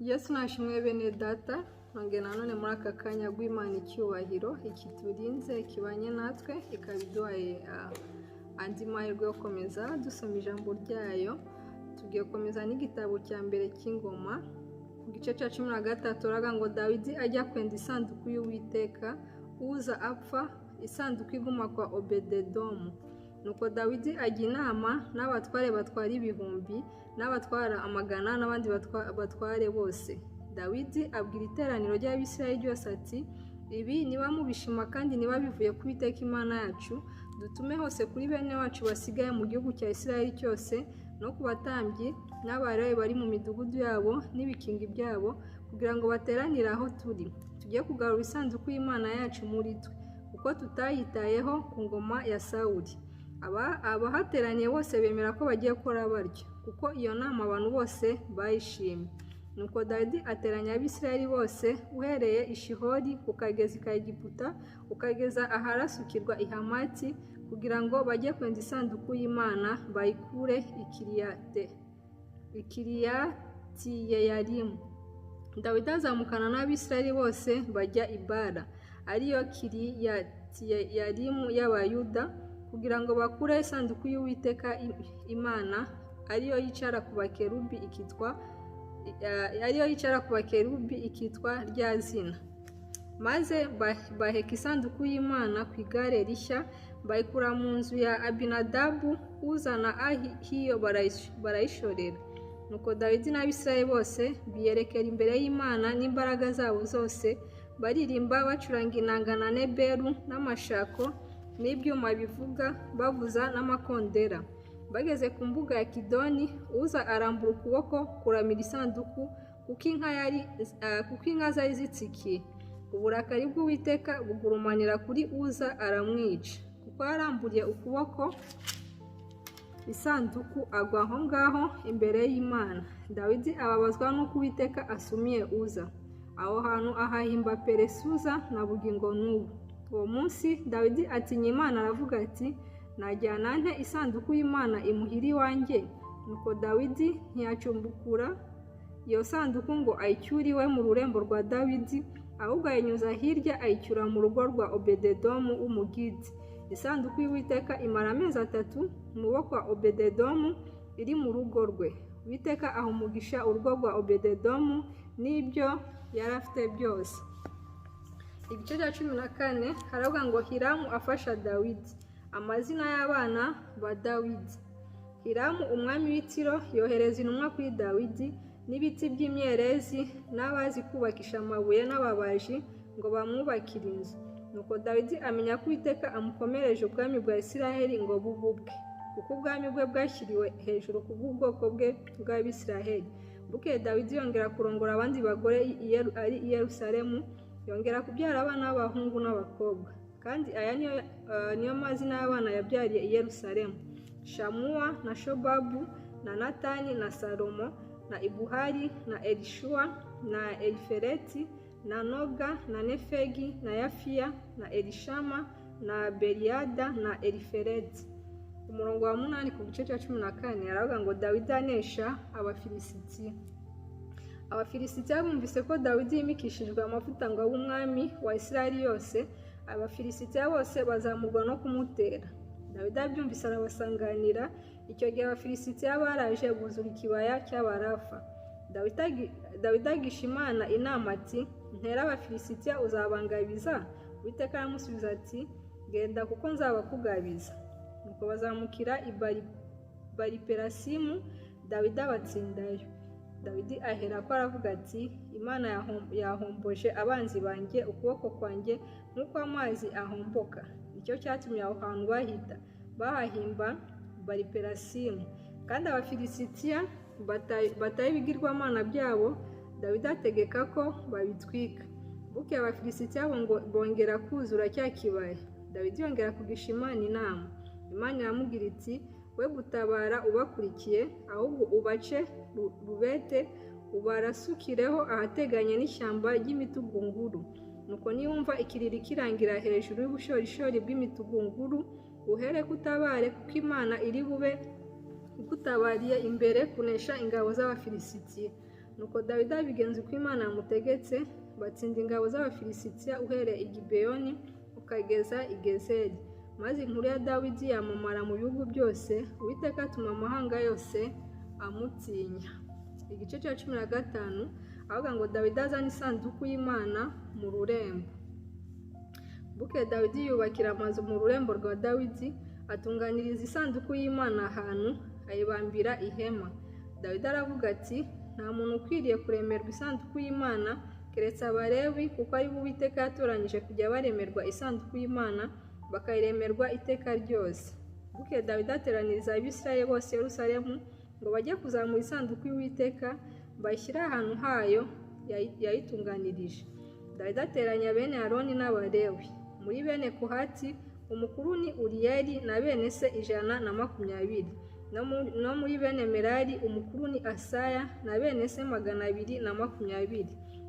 Yesu nashimwe bene data nonge nanone muri aka kanya gw'Imana icyubahiro ikiturinze kibanye natwe ikabiduhaye andi mahirwe yo komeza dusoma ijambo ryayo. Tugiye komeza n'igitabo cya mbere cy'Ingoma ku gice cya 13 uraga ngo Dawidi ajya kwenda isanduku y'Uwiteka uza apfa isanduku iguma kwa Obededomu. Nuko Dawidi ajya inama n'abatware batwara ibihumbi n'abatwara amagana n'abandi batware bose. Dawidi abwira iteraniro ry'Abisirayeli ryose ati, ibi niba mubishima kandi niba bivuye ku Uwiteka Imana yacu, dutume hose kuri bene wacu basigaye mu gihugu cya Isirayeli cyose no ku batambyi n'abalewi bari mu midugudu yabo n'ibikingi byabo, kugira ngo bateranire aho turi, tugiye kugarura isanduku y'Imana yacu muri twe, kuko tutayitayeho ku ngoma ya Sawuli. Abahateraniye bose bemera ko bagiye gukora batyo, kuko iyo nama abantu bose bayishimye. Nuko Dawidi ateranya Abisirayeli bose uhereye i Shihori ukageza i Egiputa ukageza aharasukirwa i Hamati, kugira ngo bajye kwenda isanduku y'Imana bayikure Kiriyatiyeyarimu. Dawidi azamukana n'Abisirayeli bose bajya i Bara, ariyo Kiriyatiyeyarimu y'Abayuda, kugira ngo bakure isanduku y'Uwiteka Imana, ariyo yicara ku bakerubi ikitwa rya zina. Maze baheka isanduku y'Imana ku igare rishya, bayikura mu nzu ya Abinadabu uzana Ahiyo barayishorera. Nuko Dawidi n'Abisirayeli bose biyerekera imbere y'Imana n'imbaraga zabo zose, baririmba bacuranga inanga na neberu n'amashako n'ibyuma bivuga, bavuza n'amakondera. Bageze ku mbuga ya Kidoni, uza arambura ukuboko kuramira isanduku, kuko inka zari zitsikiye. Uburakari bw'Uwiteka bugurumanira kuri Uza aramwica, kuko yaramburiye ukuboko, isanduku agwa aho ngaho imbere y'Imana. Dawidi ababazwa n'uko Uwiteka asumiye Uza. Aho hantu ahahimba Peresuza na bugingo n'ubu. Uwo munsi Dawidi atinya Imana, aravuga ati, najyana nte isanduku y'Imana imuhira iwanjye? Nuko Dawidi ntiyacumbukura iyo sanduku ngo ayicyure iwe mu rurembo rwa Dawidi, ahubwo ayinyuza hirya ayicyura mu rugo rwa Obededomu w'Umugiti. Isanduku y'Uwiteka imara amezi 3 mu maboko wa Obededomu iri mu rugo rwe. Uwiteka aha umugisha urugo rwa Obededomu n'ibyo yari afite byose. Igice cya 14 haravuga ngo Hiramu afasha Dawidi. Amazina y'abana ba Dawidi. Hiramu umwami w'Itiro yohereza intumwa kuri Dawidi n'ibiti by'imyerezi n'abazi kubakisha amabuye n'ababaji ngo bamwubakire inzu. Nuko Dawidi amenya ko Uwiteka amukomereje ubwami bwa Isiraheli ngo bububwe, kuko ubwami bwe bwashyiriwe hejuru ku bw'ubwoko bwe bw'Abisiraheli. Bukeye Dawidi yongera kurongora abandi bagore ari i Yerusalemu, yongera kubyara abana b'abahungu n'abakobwa. Kandi aya niyo mazina y'abana yabyariye i Yerusalemu: Shamuwa na Shobabu na Natani na Salomo na Ibuhari na Elishua na Elifereti na Noga na Nefegi na Yafiya na Elishama na Beriyada na Elifereti. Umurongo wa 8 ku gice cya 14 aravuga ngo Dawidi anesha Abafilisitiya. Abafilisitiya bumvise ko Dawidi yimikishijwe amavuta ngo abe umwami wa Isirayeli yose, Abafilisitiya bose bazamurwa no kumutera. Dawidi abyumvise arabasanganira. Icyo gihe Abafilisitiya baraje buzura ikibaya cy'Abarafa. Dawidi agisha Imana inama ati, ntera Abafilisitiya uzabangabiza? Uwiteka aramusubiza ati, genda kuko nzabakugabiza. Nuko bazamukira i Bariperasimu, Dawidi abatsindayo. Dawidi ahera ko aravuga ati, Imana yahomboje abanzi banjye ukuboko kwanjye nk'uko amazi ahomboka. Nicyo cyatumye aho hantu bahahimba Bariperasimu. Kandi Abafilisitiya bataye ibigirwamana byabo, Dawidi ategeka ko babitwika. Bukeye Abafilisitiya bongera kuzura cya kibaya. Dawidi yongera kugisha Imana inama. Imana iramubwira iti, we gutabara ubakurikiye, ahubwo ubace rubete ubarasukireho ahateganye n'ishyamba ry'imitugunguru. Nuko niwumva ikiriri kirangira hejuru y'ubushorishori bw'imitugunguru, uhere kutabare, kuko Imana iri bube igutabariye imbere kunesha ingabo z'Abafilisitiya. nuko Dawidi abigenza uko Imana yamutegetse, batsinda ingabo z'Abafilisitiya uhereye i Gibeyoni ukageza i Gezeri. Maze inkuru ya Dawidi yamamara mu bihugu byose, Uwiteka atuma amahanga yose amutinya. Igice cya 15 avuga ngo Dawidi azana isanduku y'Imana mu rurembo. Bukeye Dawidi yubakira amazu mu rurembo rwa Dawidi, atunganiriza isanduku y'Imana ahantu, ayibambira ihema. Dawidi aravuga ati, nta muntu ukwiriye kuremerwa isanduku y'Imana keretse Abalewi, kuko ari bo Uwiteka yatoranyije kujya baremerwa isanduku y'Imana, bakayiremerwa iteka ryose. Bukeye Dawidi ateraniriza Abisirayeli bose Yerusalemu ngo bajye kuzamura isanduku y'Uwiteka, bayishyire ahantu hayo yayitunganirije. Dawidi ateranya bene Aroni n'Abalewi. Muri bene Kohati umukuru ni Uriyeli na bene se 120. No muri bene Merari umukuru ni Asaya na bene se 220.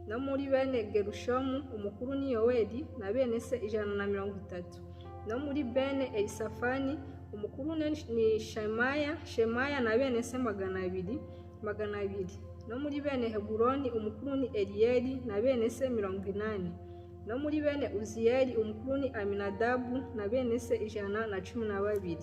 No muri bene Gerushomu umukuru ni Yoweli na bene se 130. No muri bene Elisafani umukuru ni Shemaya na bene se 200. No muri bene Heburoni umukuru ni Eliyeli na bene se 80. No muri bene Uziyeli umukuru ni Aminadabu na bene se 112.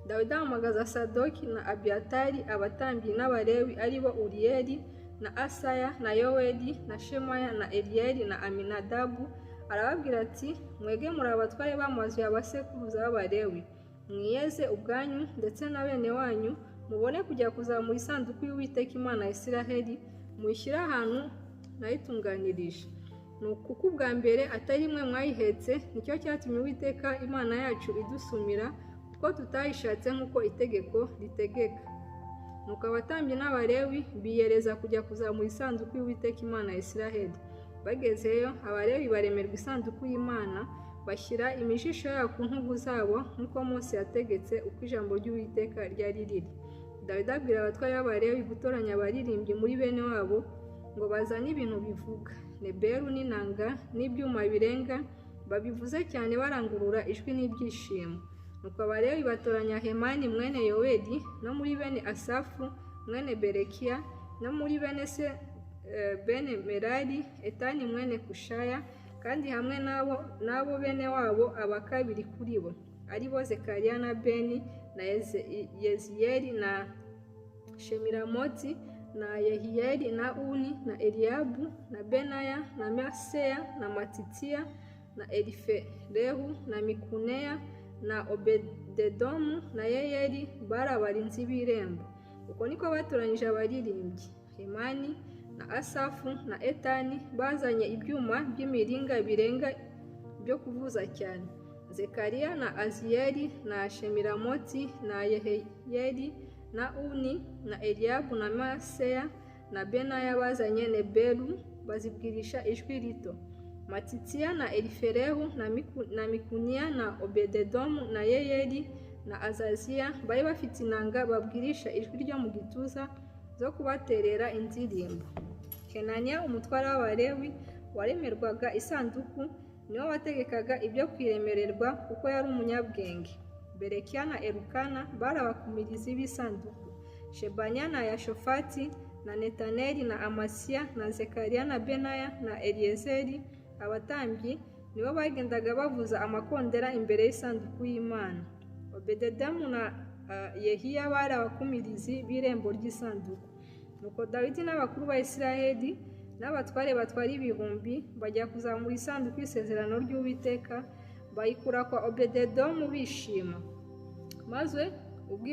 Dawidi ahamagaza Sadoki na Abiyatari abatambyi n'Abalewi aribo Uriyeli na Asaya na Yoweli na Shemaya na Eliyeli na Aminadabu, arababwira ati, mwege muri abatware b'amazu y'abasekuruza b'Abalewi, mwiyeze ubwanyu ndetse na bene wanyu, mubone kujya kuzamura isanduku y'Uwiteka Imana ya Isiraheli, muyishyire ahantu nayitunganirije. Kuko ubwa mbere atari mwe mwayihetse, nicyo cyatumye Uwiteka Imana yacu idusumira, kuko tutayishatse nk'uko itegeko ritegeka. Nuko abatambyi n'Abalewi biyereza kujya kuzamura isanduku y'Uwiteka Imana ya Isiraheli. Bagezeyo, Abalewi baremerwa isanduku y'Imana, bashyira imishisho yayo ku ntugu zabo nk'uko Mose yategetse, uko ijambo ry'Uwiteka ryari riri. Dawidi abwira abatware b'Abalewi gutoranya abaririmbyi muri bene wabo ngo bazane ibintu bivuga, neberu n'inanga n'ibyuma birenga, babivuze cyane barangurura ijwi n'ibyishimo. Nuko Abalewi batoranya Hemani mwene Yoweli, no muri bene Asafu mwene Berekiya, no muri bene se bene Merari Etani mwene Kushaya, kandi hamwe nabo bene wabo abakabiri kuri bo, ari bo Zekariya na Beni na Yeziyeli na Shemiramoti na Yehiyeli na Uni na Eliabu na Benaya na Maseya na Matitiya na Eliferehu na Mikuneya na Obededomu na Yeyeli, bari abarinzi b'irembo. Uko niko batoranyije abaririmbyi. Hemani na Asafu na Etani bazanye ibyuma by'imiringa birenga byo kuvuza cyane. Zekariya na Aziyeli na Shemiramoti na Yehiyeli na Uni na Eliabu na Maseya na Benaya bazanye neberu, bazibwirisha ijwi rito. Matitiya na Eliferehu na Mikuniya na Obededomu na Yeyeli na Azaziya bari bafite inanga babwirisha ijwi ryo mu gituza zo kubaterera indirimbo. Kenaniya umutware w'Abalewi waremerwaga isanduku niwe wategekaga ibyo kwiremererwa, kuko yari umunyabwenge. Berekiya na Elukana bari abakumirizi b'isanduku. Shebaniya na Yashofati na Netaneli na Amasiya na Zekariya na Benaya na Eliyezeri abatambyi nibo bagendaga bavuza amakondera imbere y'isanduku y'Imana. Obededomu na Yehiya bari abakumirizi b'irembo ry'isanduku. Nuko Dawidi n'abakuru ba Isiraheli n'abatware batwara ibihumbi bajya kuzamura isanduku y'isezerano ry'Uwiteka, bayikura kwa Obededomu bishima. Maze ubwo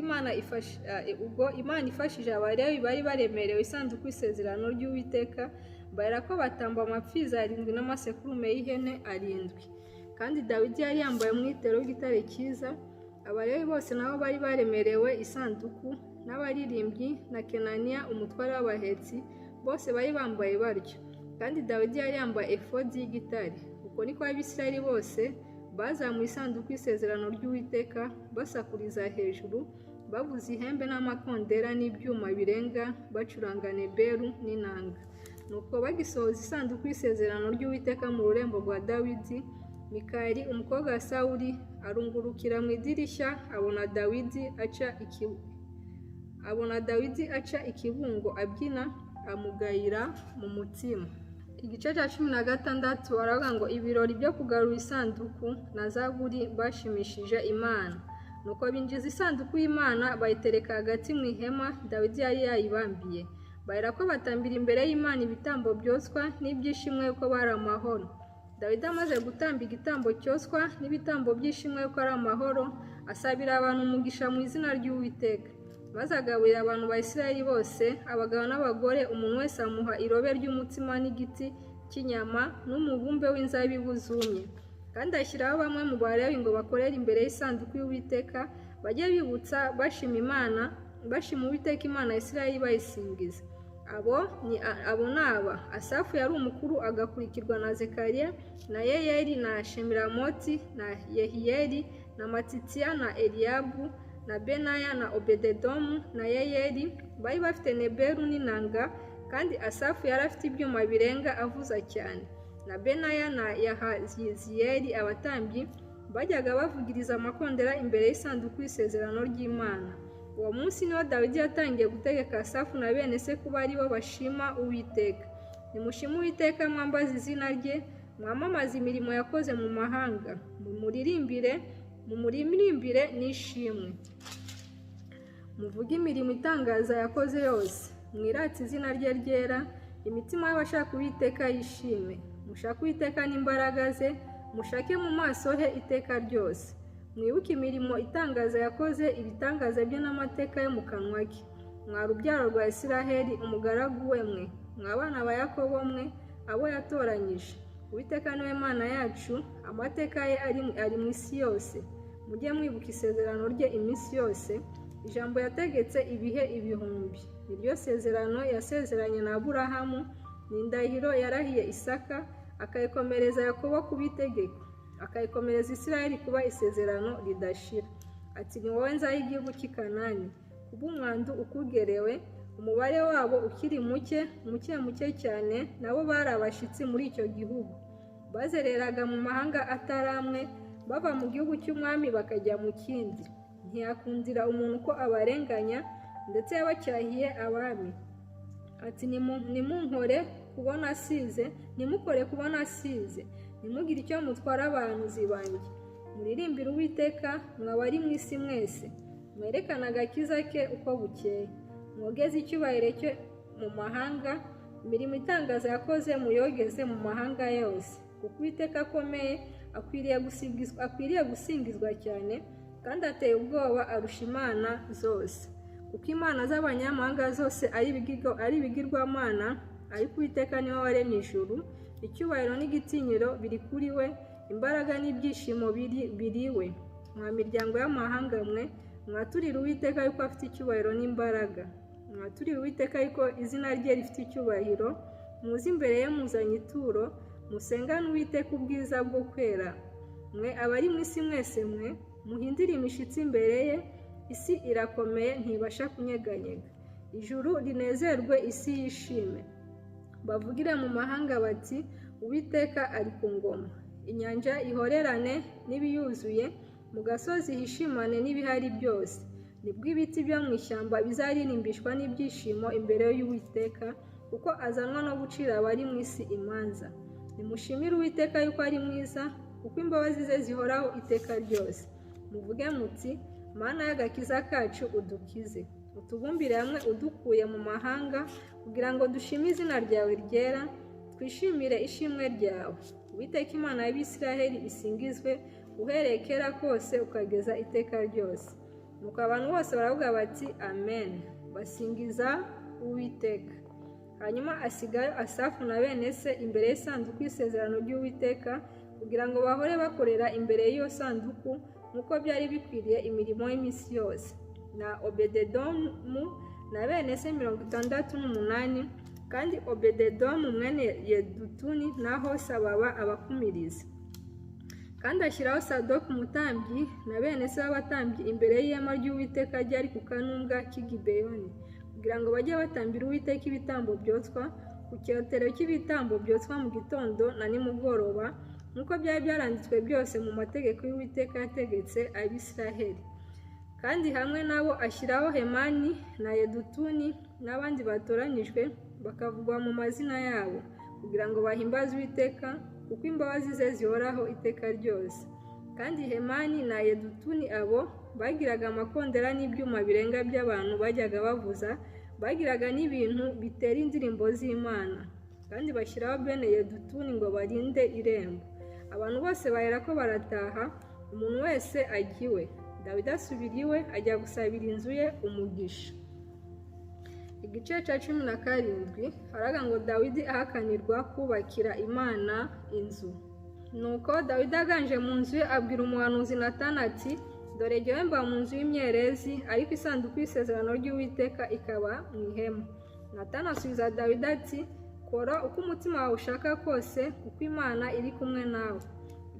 Imana ifashije Abalewi bari baremerewe isanduku y'isezerano ry'Uwiteka, bahera ko batamba amapfizi 7 n'amasekurume y'ihene 7. Kandi Dawidi yari yambaye umwitero w'igitare cyiza. Abalewi bose nabo bari baremerewe isanduku, n'abaririmbyi na Kenaniya umutware w'abahetsi bose bari bambaye baryo. Kandi Dawidi yari yambaye efodi y'igitare. Uko niko Abisirayeli bose bazamuye isanduku y'isezerano ry'Uwiteka, basakuriza hejuru, bavuza ihembe n'amakondera n'ibyuma birenga, bacuranga neberu n'inanga. Nuko bagisohoza isanduku y'isezerano ry'Uwiteka mu rurembo rwa Dawidi, Mikali umukobwa wa Sawuli arungurukira mu idirishya, abona Dawidi aca ikibungo abyina, amugayira mu mutima. Igice cya 16 aravuga ngo ibirori byo kugarura isanduku na zaburi bashimishije Imana. Nuko binjiza isanduku y'Imana bayitereka hagati mu ihema Dawidi yari yayibambiye. Bahera ko batambira imbere y'Imana ibitambo byoswa n'ibyishimwe yuko bari amahoro. Dawidi amaze gutamba igitambo cyoswa n'ibitambo byishimwe yuko ari amahoro, asabira abantu umugisha mu izina ry'Uwiteka. Maze agaburira abantu ba Isirayeli bose, abagabo n'abagore, umuntu wese amuha irobe ry'umutsima n'igiti cy'inyama n'umubumbe w'inzabibu zumye. Kandi ashyiraho bamwe mu Balewi ngo bakorere imbere y'isanduku y'Uwiteka, bajye bibutsa bashima Uwiteka Imana ya Isirayeli bayisingiza. Abo ni aba: Asafu yari umukuru, agakurikirwa na Zekariya na Yeyeli na Shemiramoti na Yehiyeli na Matitiya na Eliyabu na Benaya na Obededomu na Yeyeli. Bari bafite Neberu n'inanga, kandi Asafu yari afite ibyuma birenga avuza cyane. Na Benaya na Yahaziyeli abatambyi bajyaga bavugiriza amakondera imbere y'isanduku y'isezerano ry'Imana. Uwo munsi niho Dawidi yatangiye gutegeka Asafu na bene se kuba ari bo bashima Uwiteka. Nimushime Uwiteka, mwambaze izina rye, mwamamaze imirimo yakoze mu mahanga, mumuririmbire n'ishimwe. Muvuge imirimo itangaza yakoze yose, mwirate izina rye ryera, imitima y'abashaka Uwiteka yishime. Mushake Uwiteka n'imbaraga ze, mushake mu maso he iteka ryose. Mwibuke imirimo itangaza yakoze, ibitangaza bye n'amateka yo mu kanwa ke. Mwa rubyaro rwa Isiraheli, umugaragu we mwe, mwa bana ba Yakobo mwe, abo yatoranyije. Uwiteka niwe Mana yacu, amateka ye ari mu isi yose. Mujye mwibuka isezerano rye iminsi yose, ijambo yategetse ibihe ibihumbi. Iryo sezerano yasezeranye na Aburahamu, ni indahiro yarahiye Isaka, akayikomereza Yakobo kuba itegeko, akayikomereza Isirayeli kuba isezerano ridashira. Ati: ni wowe nzaha igihugu cy'i Kanani, kubw'umwandu ukugerewe, umubare wabo ukiri muke cyane, nabo bari abashyitsi muri icyo gihugu. Bazereraga mu mahanga atari amwe, bava mu gihugu cy'umwami bakajya mu kindi. Ntiyakundira umuntu ko abarenganya, ndetse yabacyahiye abami. Ati: nimukore kubona asize, nimugire icyo mutwara abahanuzi banjye. Muririmbire Uwiteka, mwabari mu isi mwese, mwerekane agakiza ke uko bukeye. Mwogeze icyubahiro cye mu mahanga, imirimo itangaza yakoze muyogeze mu mahanga yose. Kuko Uwiteka akomeye, akwiriye gusingizwa cyane, kandi ateye ubwoba arusha imana zose. Kuko imana z'abanyamahanga zose ari ibigirwamana, ariko Uwiteka niwe waremye ijuru. Icyubahiro n'igitinyiro biri kuri we, imbaraga n'ibyishimo biri we. Mwa miryango y'amahanga mwe, mwaturire Uwiteka yuko afite icyubahiro n'imbaraga. Mwaturire Uwiteka yuko izina rye rifite icyubahiro. Muze imbere ye muzanye ituro, musengane Uwiteka ubwiza bwo kwera. Mwe abari mu isi mwese mwe, muhindire imishitsi imbere ye. Isi irakomeye, ntibasha kunyeganyega. Ijuru rinezerwe, isi yishime. Bavugire mu mahanga bati: Uwiteka ari ku ngoma. Inyanja ihorerane n'ibiyuzuye, mu gasozi hishimane n'ibihari byose. Nibwo ibiti byo mu ishyamba bizaririmbishwa n'ibyishimo imbere y'Uwiteka, kuko azanwa no gucira abari mu isi imanza. Nimushimire Uwiteka yuko ari mwiza, kuko imbabazi ze zihoraho iteka ryose. Muvuge muti: Mana y'agakiza kacu, udukize. Utubumbire hamwe udukuye mu mahanga, kugira ngo dushime izina ryawe ryera, twishimire ishimwe ryawe. Uwiteka Imana y'Abisiraheli isingizwe, uhereye kera kose ukageza iteka ryose. Nuko abantu bose baravuga bati: Amen. Basingiza Uwiteka. Hanyuma asigayo Asafu na bene se imbere y'isanduku y'isezerano ry'Uwiteka, kugira ngo bahore bakorera imbere y'iyo sanduku nk'uko byari bikwiriye imirimo y'iminsi yose. Na Obededomu na bene se 68, kandi Obededomu mwene Yedutuni na Hosa baba abakumirizi. Kandi ashyiraho Sadoku umutambyi na bene se b'abatambyi imbere y'ihema ry'Uwiteka ryari ku kanunga k'i Gibeyoni, kugira ngo bajye batambira Uwiteka ibitambo byotswa ku cyotero cy'ibitambo byotswa mu gitondo na nimugoroba, nk'uko byari byaranditswe byose mu mategeko y'Uwiteka yategetse Abisiraheli. Kandi hamwe nabo ashyiraho Hemani na Yedutuni n'abandi batoranyijwe bakavugwa mu mazina yabo, kugira ngo bahimbaze Uwiteka, kuko imbabazi ze zihoraho iteka ryose. Kandi Hemani na Yedutuni abo bagiraga amakondera n'ibyuma birenga by'abantu bajyaga bavuza, bagiraga n'ibintu bitera indirimbo z'Imana, kandi bashyiraho bene Yedutuni ngo barinde irembo. Abantu bose bahera ko barataha, umuntu wese ajya iwe. Dawidi asubira iwe, ajya gusabira inzu ye umugisha. Igice cya 17 haraga ngo Dawidi ahakanirwa kubakira Imana inzu. Nuko Dawidi aganje mu nzu ye abwira umuhanuzi Natani ati, dore jyewe mba mu nzu y'imyerezi, ariko isanduku y'isezerano ry'Uwiteka ikaba mu ihema. Natani asubiza Dawidi ati, kora uko umutima wawe ushaka kose, kuko Imana iri kumwe nawe.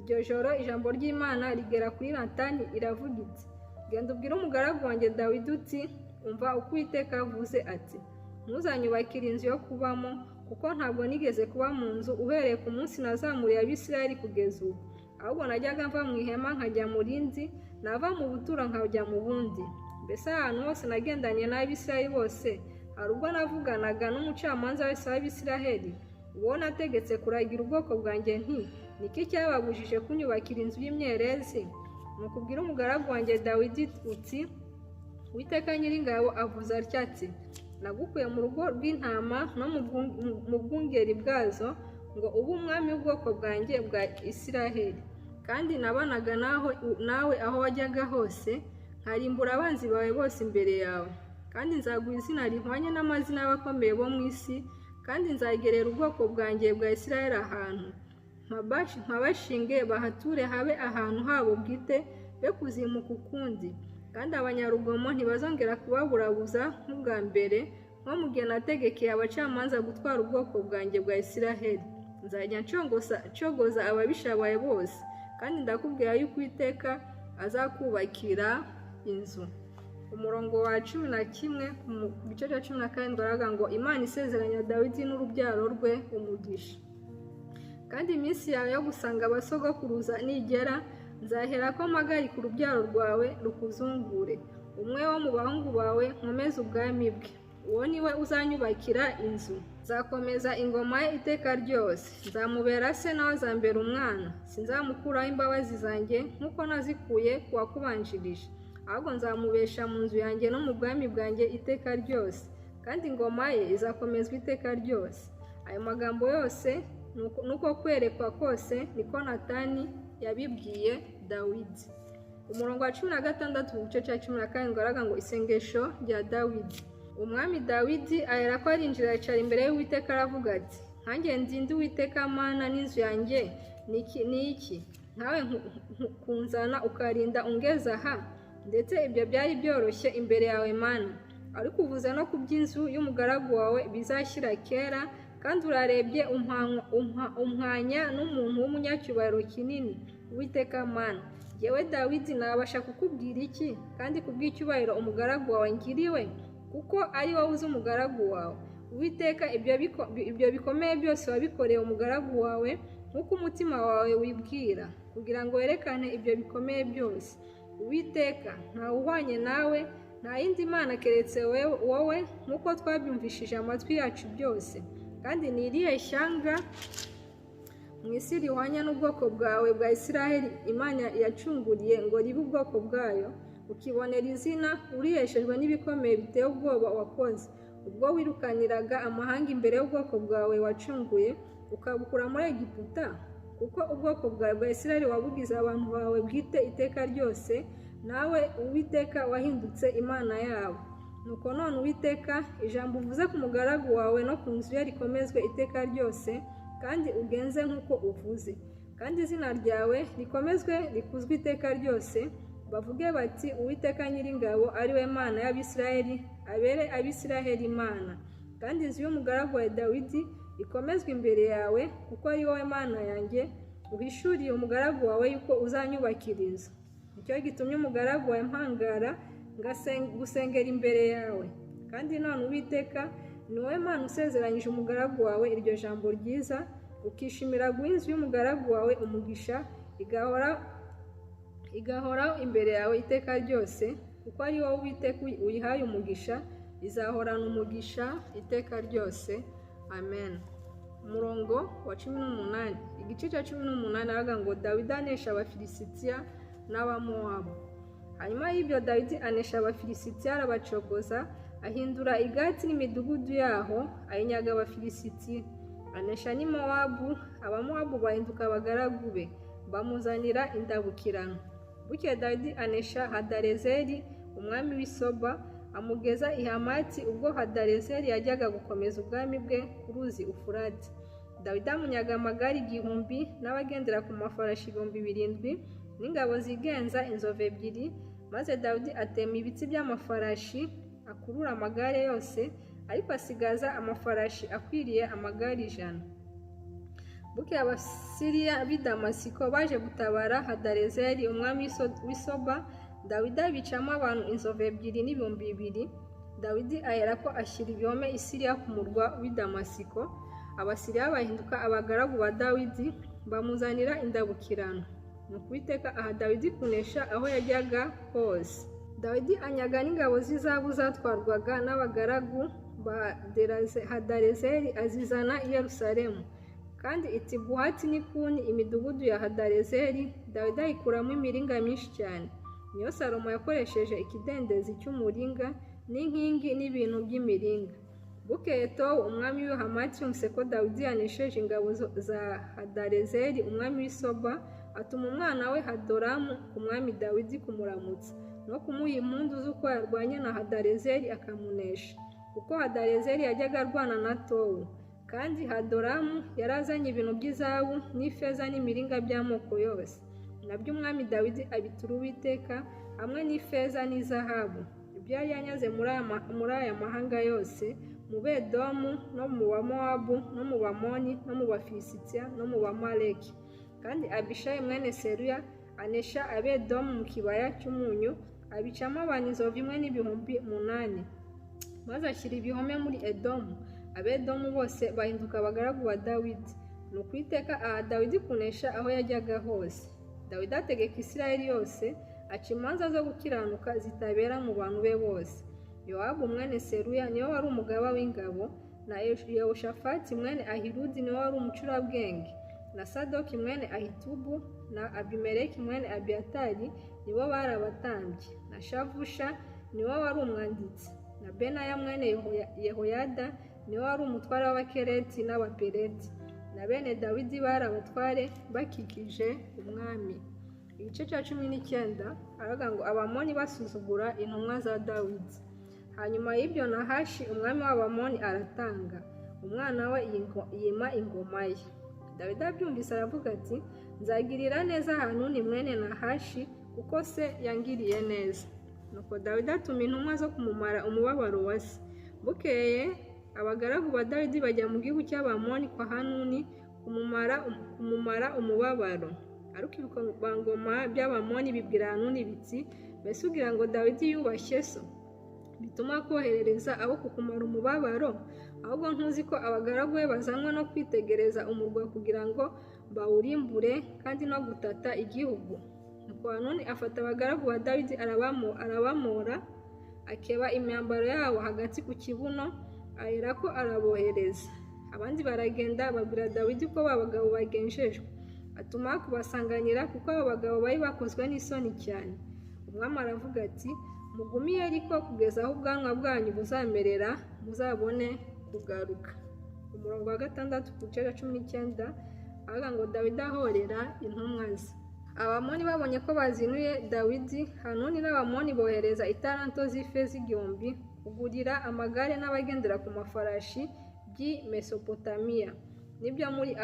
Iryo joro ijambo ry'Imana rigera kuri Natani iravuga iti, genda ubwire umugaragu wanjye Dawidi uti, umva uko Uwiteka avuze ati, ntuzanyubakire inzu yo kubamo, kuko ntabwo nigeze kuba mu nzu uhereye ku munsi nazamuriye Abisirayeli kugeza ubu. Ahubwo najyaga mva mu ihema nkajya mu rindi, nava mu buturo nkajya mu bundi. Mbese ahantu hose nagendanye n'Abisirayeli bose, hari ubwo navuganaga n'umucamanza wese w'Abisirayeli, uwo nategetse kuragira ubwoko bwanjye nti, niki cyababujije kunyubakira inzu y'imyerezi? Mukubwire umugaragu wanjye Dawidi uti, Uwiteka Nyiringabo avuze atya ati, nagukuye mu rugo rw'intama no mu bwungeri bwazo, ngo ube umwami w'ubwoko bwanjye bwa Isiraheli. Kandi nabanaga nawe aho wajyaga hose, nkarimbura abanzi bawe bose imbere yawe. Kandi nzaguha izina rihwanye n'amazina y'abakomeye bo mu isi, kandi nzagerera ubwoko bwanjye bwa Isiraheli ahantu, mpabashinge bahature habe ahantu habo bwite, be kuzimuka ukundi. Kandi abanyarugomo ntibazongera kubaburabuza nk'ubwa mbere, nko mu gihe nategekeye abacamanza gutwara ubwoko bwanjye bwa Isiraheli. Nzajya ncogoza ababisha bawe bose, kandi ndakubwira yuko Uwiteka azakubakira inzu. Umurongo wa 11 mu gice cya 17 baravuga ngo Imana isezeranya Dawidi n'urubyaro rwe umugisha. Kandi iminsi yawe yo gusanga abasogokuruza nigera, nzahera ko mpagarika urubyaro rwawe rukuzungure, umwe wo mu bahungu bawe nkomeze ubwami bwe, uwo ni we uzanyubakira inzu. Nzakomeza ingoma ye iteka ryose, nzamubera se nawe azambera umwana, sinzamukuraho imbabazi zanjye nk'uko nazikuye ku wakubanjirije, ahubwo nzamubesha mu nzu yanjye no mu bwami bwanjye iteka ryose, kandi ingoma ye izakomezwa iteka ryose. Ayo magambo yose nuko kwerekwa kose niko Natani yabibwiye Dawidi. Umurongo wa 16 mu gice cya 17 baravuga ngo isengesho rya Dawidi. Umwami Dawidi ahera ko arinjira yicara imbere y'Uwiteka aravuga ati, nkanjye ndinde Uwiteka Mana n'inzu yanjye ni iki, nkawe kunzana ukarinda ungeza aha? Ndetse ibyo byari byoroshye imbere yawe Mana, ariko uvuze no ku by'inzu y'umugaragu wawe bizashyira kera, kandi urarebye umwanya n'umuntu w'umunyacyubahiro kinini. Uwiteka Mana, yewe Dawidi nabasha kukubwira iki, kandi kubw'icyubahiro umugaragu wawe ngiriwe? Kuko ari wowe uzi umugaragu wawe. Uwiteka, ibyo bikomeye byose wabikoreye umugaragu wawe nk'uko umutima wawe wibwira, kugira ngo werekane ibyo bikomeye byose. Uwiteka, ntawe uhwanye nawe, nta yindi Mana keretse wowe, nk'uko twabyumvishije amatwi yacu byose. Kandi ni irihe shyanga mu isi rihwanya n'ubwoko bwawe bwa Isiraheli Imana yacunguriye ngo ribe ubwoko bwayo, ukibonera izina, uriheshejwe n'ibikomeye biteye ubwoba wakoze, ubwo wirukaniraga amahanga imbere y'ubwoko bwawe wacunguye, ukabukura muri Egiputa? Kuko ubwoko bwawe bwa Isiraheli wabugize abantu bawe bwite iteka ryose, nawe Uwiteka wahindutse Imana yabo. Nuko none Uwiteka, ijambo uvuze ku mugaragu wawe no ku nzu ye rikomezwe iteka ryose, kandi ugenze nk'uko uvuze. Kandi izina ryawe rikomezwe rikuzwe iteka ryose, bavuge bati, Uwiteka Nyiringabo ari we Mana y'Abisirayeli, abere Abisirayeli Imana. Kandi inzu y'umugaragu wa Dawidi ikomezwe imbere yawe, kuko ari wowe Mana yanjye, uhishuriye umugaragu wawe yuko uzanyubakira inzu. Nicyo gitumye umugaragu wawe mpangara gusengera imbere yawe. Kandi none Uwiteka, ni wowe Mana usezeranyije umugaragu wawe iryo jambo ryiza, ukishimira guha inzu y'umugaragu wawe umugisha, igahora imbere yawe iteka ryose, kuko ari wowe Uwiteka uyihaye umugisha, izahorana umugisha iteka ryose. Amen. Umurongo wa 18, igice cya 18 aravuga ngo Dawidi anesha abafilisitiya n'abamowabu. Hanyuma y'ibyo Dawidi anesha abafilisitiya arabacogoza, ahindura Igati n'imidugudu yaho, ayinyaga abafilisitiya. Anesha n'i Mowabu, abamowabu bahinduka abagaragu be, bamuzanira indabukirano. Bukeye Dawidi anesha Hadarezeri umwami w'i Soba, amugeza i Hamati ubwo Hadarezeri yajyaga gukomeza ubwami bwe ku ruzi Ufurati. Dawidi amunyaga amagare 1000 n'abagendera ku mafarashi 7,000 n'ingabo zigenza inzovu 2, maze Dawidi atema ibitsi by'amafarashi akurura amagare yose, ariko asigaza amafarashi akwiriye amagare 100. Bukeye Abasiriya b'i Damasiko baje gutabara Hadarezeri umwami w'i Soba, Dawidi abicamo abantu inzovu 2 n'ibihumbi 2. Dawidi aherako ashyira ibihome i Siriya ku murwa w'i Damasiko. Abasiriya bahinduka abagaragu ba Dawidi, bamuzanira indabukirano. Nuko Uwiteka aha Dawidi kunesha aho yajyaga hose. Dawidi anyaga n'ingabo z'izahabu zatwarwaga n'abagaragu ba Hadarezeri, azizana i Yerusalemu. Kandi Itibuhati n'Ikuni, imidugudu ya Hadarezeri, Dawidi ayikuramo imiringa myinshi cyane. Niyo Salomo yakoresheje ikidendezi cy'umuringa n'inkingi n'ibintu by'imiringa. Bukeye Towu umwami w'i Hamati yumvise ko Dawidi yanesheje ingabo za Hadarezeri umwami w'i Soba, atuma umwana we Hadoramu ku mwami Dawidi kumuramutsa no kumuha impundu z'uko yarwanye na Hadarezeri akamunesha, kuko Hadarezeri yajyaga arwana na Towu. Kandi Hadoramu yarazanye ibintu by'izahabu n'ifeza n'imiringa by'amoko yose. Nabyo umwami Dawidi abitura Uwiteka hamwe n'ifeza n'izahabu, ibyo yari yanyaze muri aya mahanga yose, mu Bedomu no mu Bamowabu no mu Bamoni no mu Bafilisitiya no mu Bamaleki. Kandi Abishayi mwene Seruya anesha Abedomu mu kibaya cy'umunyu, abicamo abantu inzovu 1 n'ibihumbi 8, maze ashyira ibihome muri Edomu. Abedomu bose bahinduka abagaragu ba Dawidi. Nuko Uwiteka aha Dawidi kunesha aho yajyaga hose. Dawidi ategeka Isirayeli yose, aca imanza zo gukiranuka zitabera mu bantu be bose. Yowabu mwene Seruya niwe wari umugaba w'ingabo, na Yehoshafati mwene Ahiludi niwe wari umucurabwenge, na Sadoki mwene Ahitubu na Abimeleki mwene Abiyatari nibo bari abatambyi, na Shavusha niwe wari umwanditsi, na Benaya mwene Yehoyada niwe wari umutware w'Abakereti n'Abapeleti. Na bene Dawidi bari abatware bakikije umwami. Igice cya 19 aravuga ngo Abamoni basuzugura intumwa za Dawidi. Hanyuma y'ibyo Nahashi umwami w'Abamoni aratanga, umwana we yima ingoma ye. Dawidi abyumvise aravuga ati, nzagirira neza Hanuni mwene Nahashi, kuko se yangiriye neza. Nuko Dawidi atuma intumwa zo kumumara umubabaro wa se. Bukeye abagaragu ba Dawidi bajya mu gihugu cy'Abamoni kwa Hanuni kumumara umubabaro. Ariko ibikongoma by'Abamoni bibwira Hanuni biti, mbese ugira ngo Dawidi yubashye so, bituma koherereza abo kukumara umubabaro? Ahubwo ntuzi ko abagaragu be bazanwa no kwitegereza umurwa kugira ngo bawurimbure kandi no gutata igihugu? Nuko Hanuni afata abagaragu ba Dawidi arabamora, akeba imyambaro yabo hagati ku kibuno, aherako arabohereza. Abandi baragenda babwira Dawidi ko babagabo bagenjejwe, atuma kubasanganira kuko abo bagabo bari bakozwe n'isoni cyane. Umwami aravuga ati, mugumiye ariko kugeza aho ubwanwa bwanyu buzamerera, muzabone kugaruka. Umurongo wa 6 ku gice cya 19 avuga ngo Dawidi ahorera intumwa ze. Abamoni babonye ko bazinuye Dawidi, Hanuni n'Abamoni bohereza italanto z'ifeza 1000 kugurira amagare n'abagendera ku mafarashi by'i Mesopotamiya n'ibyo muri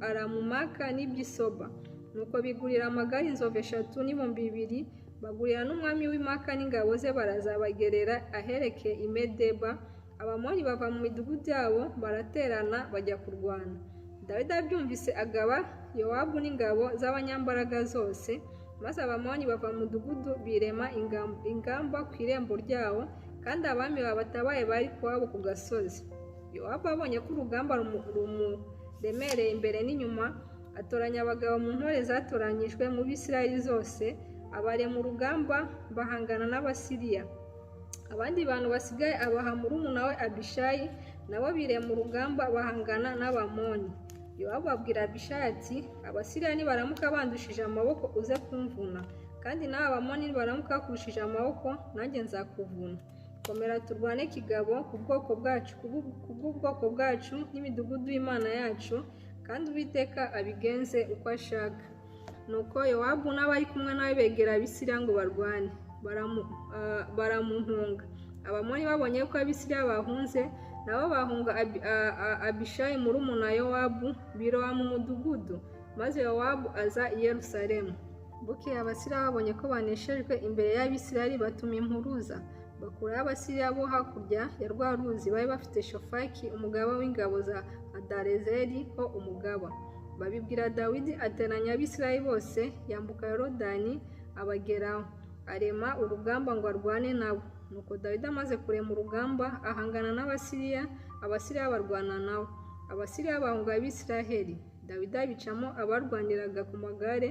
Aramumaka n'iby'i Soba. Nuko bigurira amagare inzovu 3 n'ibihumbi 2, bagurira n'umwami w'Imaka n'ingabo ze, barazabagerera ahereke i Medeba. Abamoni bava mu midugudu yabo baraterana bajya kurwana. Dawidi abyumvise agaba Yowabu n'ingabo z'abanyambaraga zose, maze Abamoni bava mu mudugudu birema ingamba ku irembo ryawo, kandi abami babatabaye bari kwabo ku gasozi. Yowabu abonye ko urugamba rumuremereye imbere n'inyuma, atoranya abagabo mu ntore zatoranyijwe mu Bisirayeli zose, abarema urugamba bahangana n'Abasiriya. Abandi bantu basigaye abaha murumuna we Abishayi, nabo birema urugamba bahangana n'Abamoni. Yowabu abwira Abishayi ati, Abasiriya nibaramuka bandushije amaboko uze kumvuna, kandi nawe Abamoni nibaramuka bakurushije amaboko nanjye nzakuvuna. Komera turwane kigabo ku bw'ubwoko bwacu n'imidugudu y'Imana yacu, kandi Uwiteka abigenze uko ashaka. Nuko Yowabu n'abari kumwe nawe begera Abisiriya ngo barwane, baramuhunga. Abamoni babonye ko Abisiriya bahunze, nabo bahunga Abishayi murumuna Yowabu, biroha mu mudugudu, maze Yowabu aza i Yerusalemu. Bukeye Abasiriya babonye ko baneshejwe imbere y'Abisirayeli, batuma impuruza, bakuraho Abasiriya bo hakurya ya rwa ruzi bari bafite Shofaki umugaba w'ingabo za Hadarezeri ho umugaba. Babibwira Dawidi, ateranya Abisirayeli bose, yambuka Yorodani abageraho, arema urugamba ngo arwane nabo. Nuko Dawidi amaze kurema urugamba ahangana n'Abasiriya, Abasiriya barwana nabo. Abasiriya bahunga Abisirayeli. Dawidi abicamo abarwaniraga ku magare,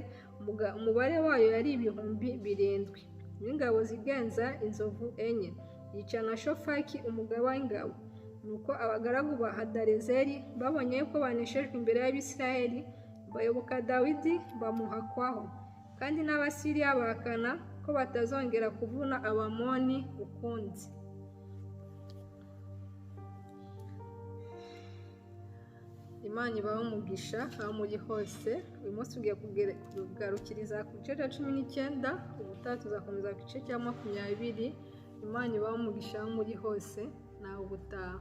umubare wayo yari 7,000 n'ingabo zigenza inzovu 4. Yica na Shofaki umugaba w'ingabo. Nuko abagaragu ba Hadarezeri babonye ko baneshejwe imbere y'Abisirayeli, bayoboka Dawidi bamuhakwaho. Kandi n'Abasiriya bahakana ko batazongera kuvuna Abamoni ukundi. Imana ibahe umugisha aho muri hose. Uyu munsi tugiye kugarukiriza ku gice cya 19, ubutaha tuzakomeza ku gice cya 20. Imana ibahe umugisha aho muri hose, nawe ubutaha.